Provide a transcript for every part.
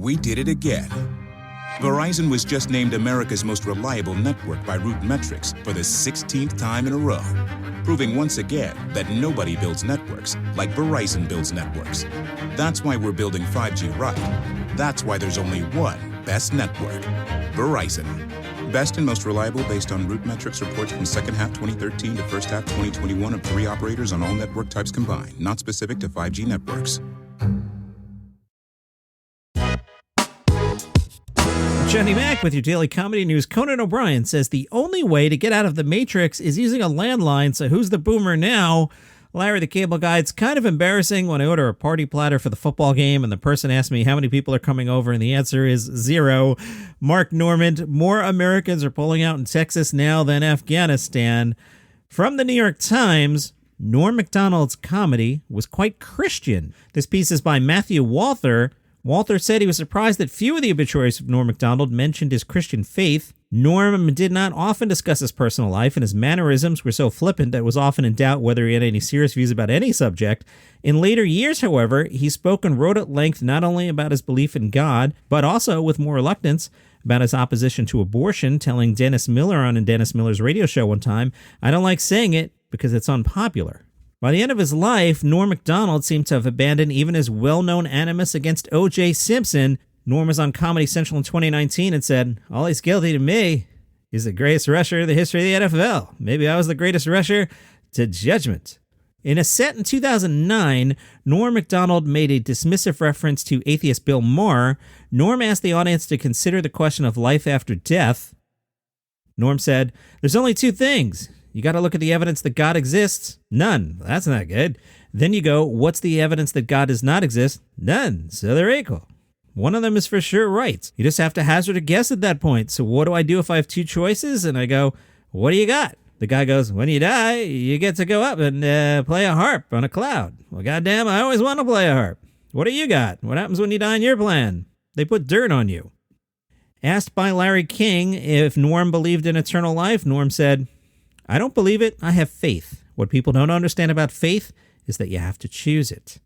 we did it again. Verizon was just named America's most reliable network by Root Metrics for the 16th time in a row, proving once again that nobody builds networks like Verizon builds networks. That's why we're building 5G right. That's why there's only one best network, Verizon. Best and most reliable based on Root Metrics reports from second half 2013 to first half 2021 of 3 operators on all network types combined, not specific to 5G networks. Johnny Mac with your daily comedy news. Conan O'Brien says the only way to get out of the Matrix is using a landline, so who's the boomer now? Larry the Cable Guy, it's kind of embarrassing when I order a party platter for the football game and the person asks me how many people are coming over and the answer is 0. Mark Normand, more Americans are pulling out in Texas now than Afghanistan. From the New York Times, Norm Macdonald's comedy was quite Christian. This piece is by Matthew Walther. Walther said he was surprised that few of the obituaries of Norm Macdonald mentioned his Christian faith. Norm did not often discuss his personal life, and his mannerisms were so flippant that it was often in doubt whether he had any serious views about any subject. In later years, however, he spoke and wrote at length not only about his belief in God, but also, with more reluctance, about his opposition to abortion, telling Dennis Miller on Dennis Miller's radio show one time, "I don't like saying it because it's unpopular." By the end of his life, Norm Macdonald seemed to have abandoned even his well-known animus against O.J. Simpson. Norm was on Comedy Central in 2019 and said, "All he's guilty to me is the greatest rusher in the history of the NFL. Maybe I was the greatest rusher to judgment." In a set in 2009, Norm Macdonald made a dismissive reference to atheist Bill Maher. Norm asked the audience to consider the question of life after death. Norm said, "There's only 2 things. You got to look at the evidence that God exists. None. That's not good. Then you go, what's the evidence that God does not exist? None. So they're equal. One of them is for sure right. You just have to hazard a guess at that point. So what do I do if I have 2 choices?" And I go, "What do you got?" The guy goes, "When you die, you get to go up and play a harp on a cloud." Well, goddamn, I always want to play a harp. What do you got? What happens when you die in your plan? They put dirt on you. Asked by Larry King if Norm believed in eternal life, Norm said, "I don't believe it. I have faith. What people don't understand about faith is that you have to choose it."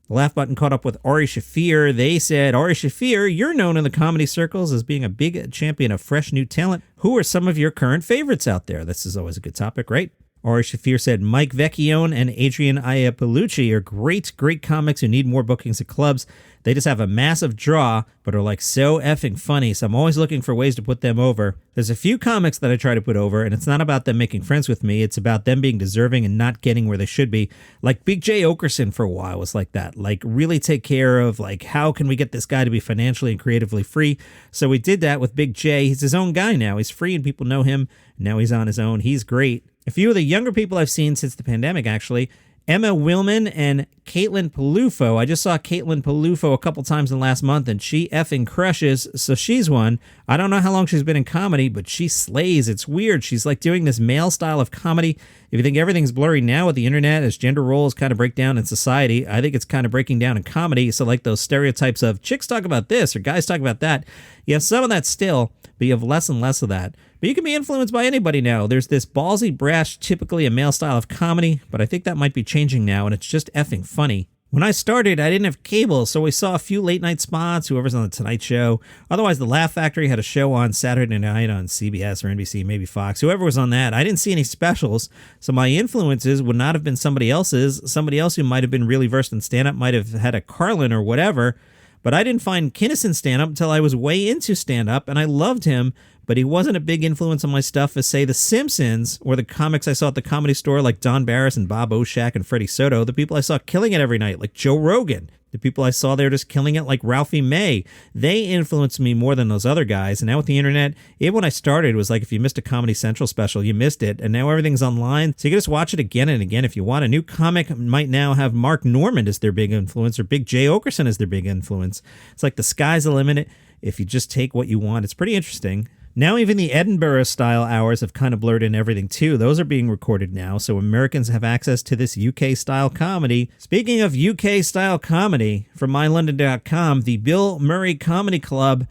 The Laugh Button caught up with Ari Shaffir. They said, "Ari Shaffir, you're known in the comedy circles as being a big champion of fresh new talent. Who are some of your current favorites out there?" This is always a good topic, right? Ari Shaffir said, "Mike Vecchione and Adrian Iapolucci are great comics who need more bookings at clubs. They just have a massive draw, but are like so effing funny, so I'm always looking for ways to put them over. There's a few comics that I try to put over, and it's not about them making friends with me, it's about them being deserving and not getting where they should be. Like Big J Okerson for a while was like that. Like really take care of like how can we get this guy to be financially and creatively free? So we did that with Big J. He's his own guy now. He's free and people know him. Now he's on his own. He's great. A few of the younger people I've seen since the pandemic, actually, Emma Willman and Caitlin Palufo. I just saw Caitlin Palufo a couple times in the last month, and she effing crushes, so she's one. I don't know how long she's been in comedy, but she slays. It's weird. She's like doing this male style of comedy. If you think everything's blurry now with the internet as gender roles kind of break down in society, I think it's kind of breaking down in comedy. So like those stereotypes of chicks talk about this or guys talk about that, you have some of that still, but you have less and less of that. But you can be influenced by anybody now. There's this ballsy, brash, typically a male style of comedy, but I think that might be changing now, and it's just effing funny. When I started, I didn't have cable, so we saw a few late-night spots, whoever's on The Tonight Show. Otherwise, The Laugh Factory had a show on Saturday night on CBS or NBC, maybe Fox. Whoever was on that, I didn't see any specials, so my influences would not have been somebody else's. Somebody else who might have been really versed in stand-up might have had a Carlin or whatever, but I didn't find Kinnison stand-up until I was way into stand-up, and I loved him, but he wasn't a big influence on my stuff as, say, The Simpsons or the comics I saw at the Comedy Store like Don Barris and Bob Oshak and Freddie Soto, the people I saw killing it every night like Joe Rogan, the people I saw there just killing it like Ralphie May. They influenced me more than those other guys, and now with the internet, even when I started, it was like if you missed a Comedy Central special, you missed it, and now everything's online, so you can just watch it again and again if you want. A new comic might now have Mark Normand as their big influence or Big J Okerson as their big influence. It's like the sky's the limit if you just take what you want. It's pretty interesting. Now even the Edinburgh-style hours have kind of blurred in everything, too. Those are being recorded now, so Americans have access to this UK-style comedy. Speaking of UK-style comedy, from MyLondon.com, the Bill Murray Comedy Club,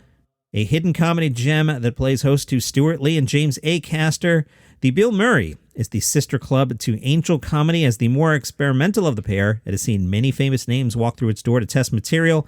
a hidden comedy gem that plays host to Stuart Lee and James Acaster. The Bill Murray is the sister club to Angel Comedy as the more experimental of the pair. It has seen many famous names walk through its door to test material.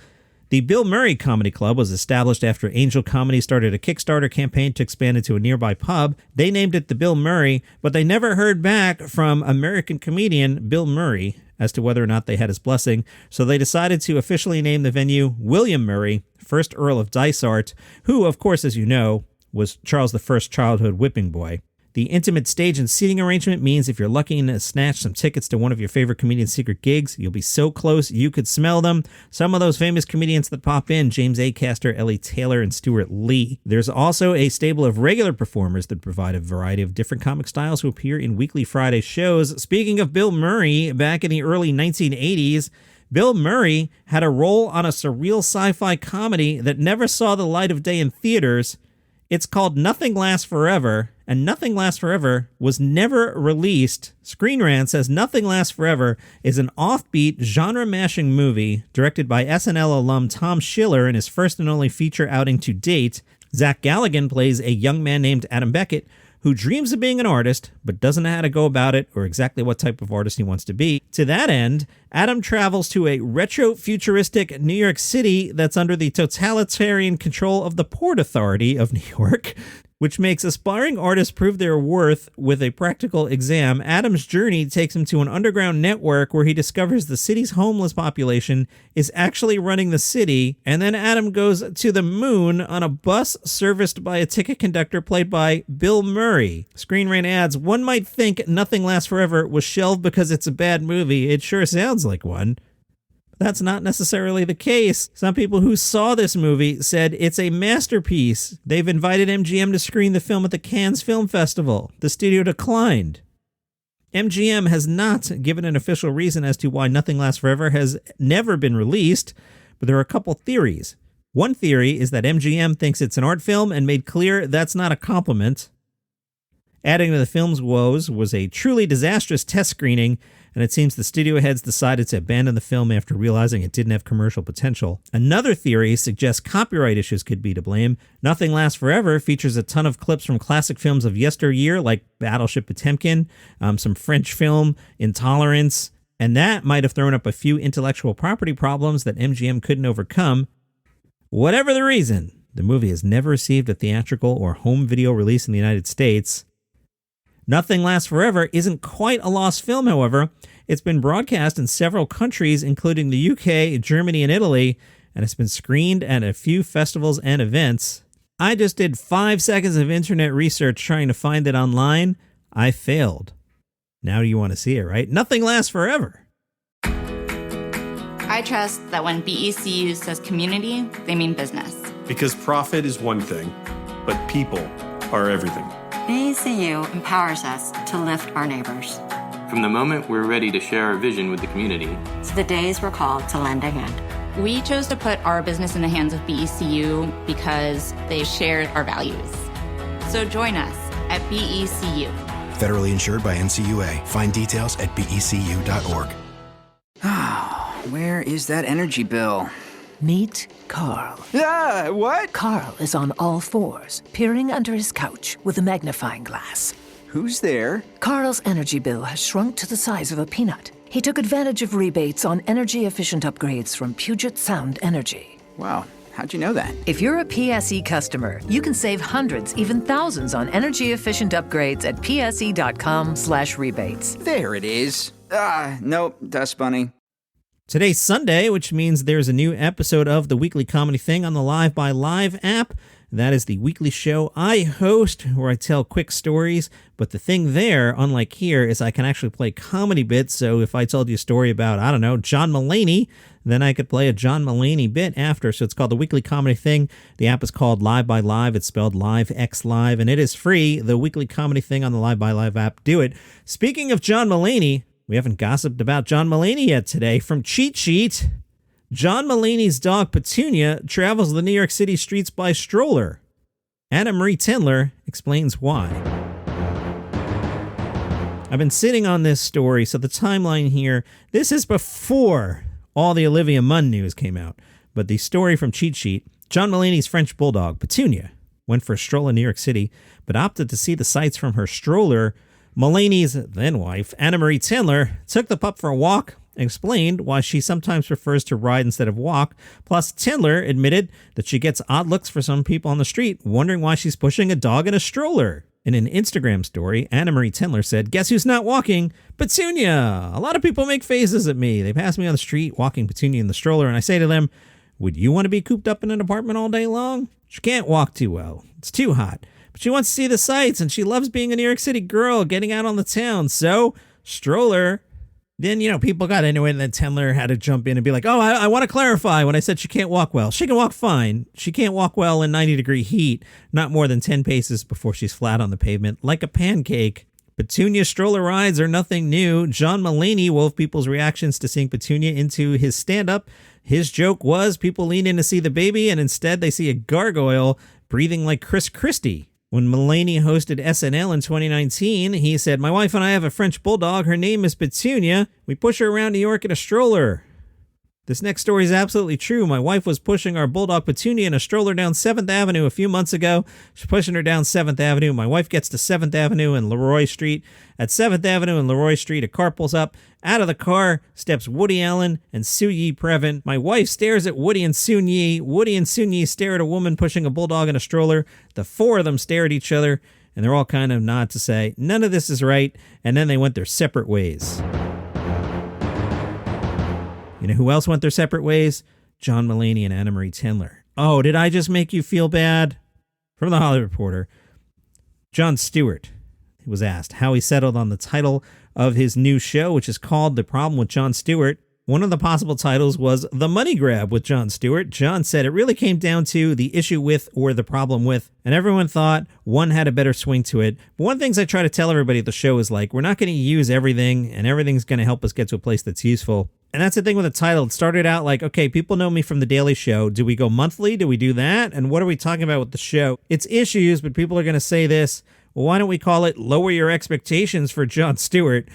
The Bill Murray Comedy Club was established after Angel Comedy started a Kickstarter campaign to expand into a nearby pub. They named it the Bill Murray, but they never heard back from American comedian Bill Murray as to whether or not they had his blessing, so they decided to officially name the venue William Murray, 1st Earl of Dysart, who, of course, as you know, was Charles I's childhood whipping boy. The intimate stage and seating arrangement means if you're lucky to snatch some tickets to one of your favorite comedians' secret gigs, you'll be so close you could smell them. Some of those famous comedians that pop in, James Acaster, Ellie Taylor, and Stuart Lee. There's also a stable of regular performers that provide a variety of different comic styles who appear in weekly Friday shows. Speaking of Bill Murray, back in the early 1980s, Bill Murray had a role on a surreal sci-fi comedy that never saw the light of day in theaters. It's called Nothing Lasts Forever, and Nothing Lasts Forever was never released. Screen Rant says Nothing Lasts Forever is an offbeat, genre-mashing movie directed by SNL alum Tom Schiller in his first and only feature outing to date. Zach Galligan plays a young man named Adam Beckett who dreams of being an artist, but doesn't know how to go about it or exactly what type of artist he wants to be. To that end, Adam travels to a retro-futuristic New York City that's under the totalitarian control of the Port Authority of New York, which makes aspiring artists prove their worth with a practical exam. Adam's journey takes him to an underground network where he discovers the city's homeless population is actually running the city, and then Adam goes to the moon on a bus serviced by a ticket conductor played by Bill Murray. Screen Rant adds, one might think Nothing Lasts Forever was shelved because it's a bad movie. It sure sounds like one. That's not necessarily the case. Some people who saw this movie said it's a masterpiece. They've invited MGM to screen the film at the Cannes Film Festival. The studio declined. MGM has not given an official reason as to why Nothing Lasts Forever has never been released, but there are a couple theories. One theory is that MGM thinks it's an art film and made clear that's not a compliment. Adding to the film's woes was a truly disastrous test screening, and it seems the studio heads decided to abandon the film after realizing it didn't have commercial potential. Another theory suggests copyright issues could be to blame. Nothing Lasts Forever features a ton of clips from classic films of yesteryear, like Battleship Potemkin, some French film, Intolerance, and that might have thrown up a few intellectual property problems that MGM couldn't overcome. Whatever the reason, the movie has never received a theatrical or home video release in the United States. Nothing Lasts Forever isn't quite a lost film, however. It's been broadcast in several countries, including the UK, Germany, and Italy, and it's been screened at a few festivals and events. I just did 5 seconds of internet research trying to find it online. I failed. Now you want to see it, right? Nothing Lasts Forever. I trust that when BECU says community, they mean business. Because profit is one thing, but people are everything. BECU empowers us to lift our neighbors. From the moment we're ready to share our vision with the community, to the days we're called to lend a hand. We chose to put our business in the hands of BECU because they shared our values. So join us at BECU. Federally insured by NCUA. Find details at becu.org. Where is that energy bill? Meet Carl. Ah, what? Carl is on all fours, peering under his couch with a magnifying glass. Who's there? Carl's energy bill has shrunk to the size of a peanut. He took advantage of rebates on energy-efficient upgrades from Puget Sound Energy. Wow, how'd you know that? If you're a PSE customer, you can save hundreds, even thousands on energy-efficient upgrades at pse.com/rebates. There it is. Nope, Dust Bunny. Today's Sunday, which means there's a new episode of the Weekly Comedy Thing on the Live by Live app. That is the weekly show I host where I tell quick stories. But the thing there, unlike here, is I can actually play comedy bits. So if I told you a story about, I don't know, John Mulaney, then I could play a John Mulaney bit after. So it's called the Weekly Comedy Thing. The app is called Live by Live. It's spelled Live X Live, and it is free. The Weekly Comedy Thing on the Live by Live app. Do it. Speaking of John Mulaney, we haven't gossiped about John Mulaney yet today. From Cheat Sheet, John Mulaney's dog Petunia travels the New York City streets by stroller. Anna Marie Tendler explains why. I've been sitting on this story, so the timeline here, this is before all the Olivia Munn news came out. But the story from Cheat Sheet, John Mulaney's French bulldog, Petunia, went for a stroll in New York City, but opted to see the sights from her stroller. Mulaney's then-wife, Anna Marie Tendler, took the pup for a walk and explained why she sometimes prefers to ride instead of walk. Plus, Tindler admitted that she gets odd looks for some people on the street, wondering why she's pushing a dog in a stroller. In an Instagram story, Anna Marie Tindler said, "Guess who's not walking? Petunia! A lot of people make faces at me. They pass me on the street walking Petunia in the stroller, and I say to them, would you want to be cooped up in an apartment all day long? She can't walk too well. It's too hot. But she wants to see the sights, and she loves being a New York City girl, getting out on the town. So, stroller." Then, people got into it, and then Tindler had to jump in and be like, "Oh, I want to clarify when I said she can't walk well. She can walk fine. She can't walk well in 90-degree heat, not more than 10 paces before she's flat on the pavement, like a pancake." Petunia stroller rides are nothing new. John Mulaney wove people's reactions to seeing Petunia into his stand-up. His joke was people lean in to see the baby, and instead they see a gargoyle breathing like Chris Christie. When Mulaney hosted SNL in 2019, he said, "My wife and I have a French bulldog. Her name is Petunia. We push her around New York in a stroller." This next story is absolutely true. My wife was pushing our bulldog Petunia in a stroller down 7th Avenue a few months ago. She's pushing her down 7th Avenue. My wife gets to 7th Avenue and Leroy Street. At 7th Avenue and Leroy Street, a car pulls up. Out of the car steps Woody Allen and Soo-Yi Previn. My wife stares at Woody and Soon-Yi. Woody and Soon-Yi stare at a woman pushing a bulldog in a stroller. The four of them stare at each other, and they're all kind of nod to say, none of this is right, and then they went their separate ways. You know who else went their separate ways? John Mulaney and Anna Marie Tindler. Oh, did I just make you feel bad? From The Hollywood Reporter, Jon Stewart was asked how he settled on the title of his new show, which is called The Problem with Jon Stewart. One of the possible titles was The Money Grab with Jon Stewart. Jon said it really came down to the issue with or the problem with, and everyone thought one had a better swing to it. But one of the things I try to tell everybody at the show is we're not going to use everything, and everything's going to help us get to a place that's useful. And that's the thing with the title. It started out okay, people know me from The Daily Show. Do we go monthly? Do we do that? And what are we talking about with the show? It's issues, but people are going to say this. Well, why don't we call it Lower Your Expectations for Jon Stewart?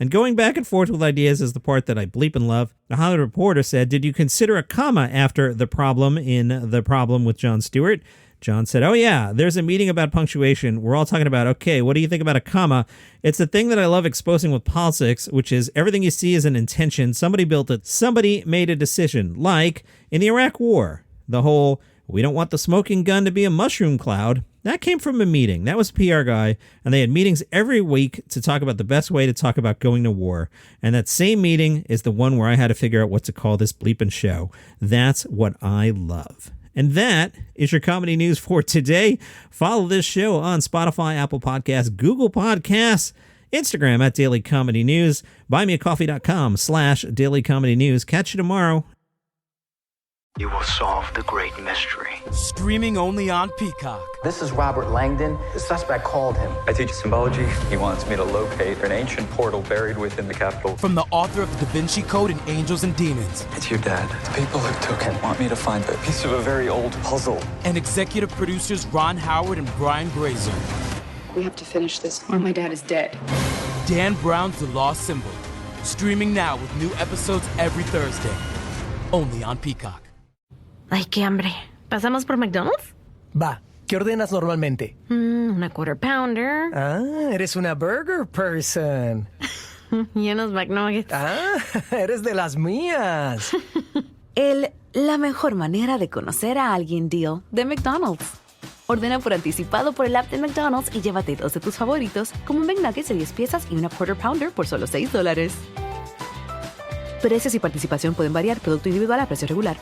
And going back and forth with ideas is the part that I bleep and love. The Hollywood Reporter said, did you consider a comma after the problem in The Problem with Jon Stewart? Jon said, oh yeah, there's a meeting about punctuation. We're all talking about, okay, what do you think about a comma? It's the thing that I love exposing with politics, which is everything you see is an intention. Somebody built it. Somebody made a decision. Like in the Iraq War, the whole, we don't want the smoking gun to be a mushroom cloud. That came from a meeting. That was a PR guy, and they had meetings every week to talk about the best way to talk about going to war. And that same meeting is the one where I had to figure out what to call this bleeping show. That's what I love. And that is your comedy news for today. Follow this show on Spotify, Apple Podcasts, Google Podcasts, Instagram at Daily Comedy News, buymeacoffee.com/Daily Comedy News. Catch you tomorrow. You will solve the great mystery. Streaming only on Peacock. This is Robert Langdon. The suspect called him. I teach symbology. He wants me to locate an ancient portal buried within the Capitol. From the author of the Da Vinci Code and Angels and Demons. It's your dad. The people who took him want me to find a piece of a very old puzzle. And executive producers Ron Howard and Brian Grazer. We have to finish this, or my dad is dead. Dan Brown's The Lost Symbol. Streaming now with new episodes every Thursday. Only on Peacock. Ay, qué hambre. ¿Pasamos por McDonald's? Va, ¿qué ordenas normalmente? Una quarter pounder. Ah, eres una burger person. Y unos McNuggets. Ah, eres de las mías. La mejor manera de conocer a alguien deal de McDonald's. Ordena por anticipado por el app de McDonald's y llévate 2 de tus favoritos, como un McNuggets de 10 piezas y una quarter pounder por solo $6. Precios y participación pueden variar. Producto individual a precio regular.